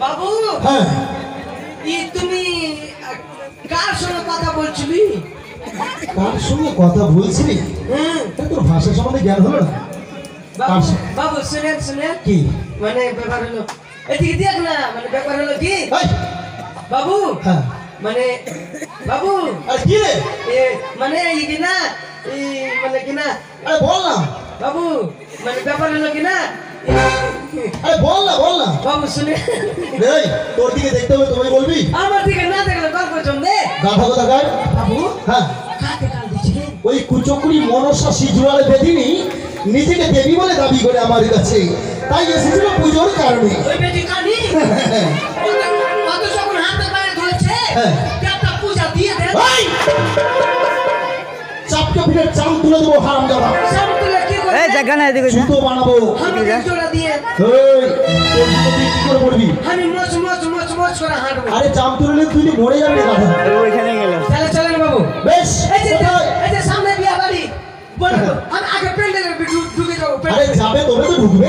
বাবু হ্যাঁ তুমি কার সঙ্গে কথা বলছিলি? কার সঙ্গে কথা বলছিলি? তোর ভাষা সম্বন্ধে জ্ঞান হলো না? বাবু বাবু শুনেন শুনেন কি মানে ব্যাপার হলো এদিকে দেখ না, মানে ব্যাপার হলো কি বাবু হ্যাঁ মানে বাবু আরে কি রে? মানে এই কি না এই মানে কি না আরে বল না বাবু, মানে ব্যাপার হলো কি না আরে বল না বাবু শুনে এই তোর দিকে দেখতে হবে তুমি বলবি? আমার দিকে না দেখলে গল্প জমবে গাধা কথা গায় বাবু। হ্যাঁ কাকে কাল দিচ্ছে? ওই কুচকুড়ি মনসা সিজুয়ালে বেদিনী নিজেকে দেবী বলে দাবি করে আমার কাছে, তাই এসেছিল পুজোর কারণে। ওই বেটি কানি কত যখন হাতে পায়ে ধরেছে একটা পূজা দিয়ে দেন। চাপকে ফিরে চাম তুলে দেবো হারাম যাওয়া। সব তুলে কি করে? এই জায়গা না এদিকে জুতো বানাবো। আমি জোড়া দিয়ে এই তোর জুতো তুই কি করে পড়বি? আমি মোচ মোচ মোচ মোচ করে হাঁটবো। আরে চাম তুলে তুই তো মরে যাবি রে গাধা। ওইখানে গেল। চলে চলেন বাবু। বেশ এই যে সামনে বিয়া বাড়ি বলবো আমি আগে প্যান্ডেলের ঢুকে যাবো। আরে যাবে তবে তো ঢুকবে।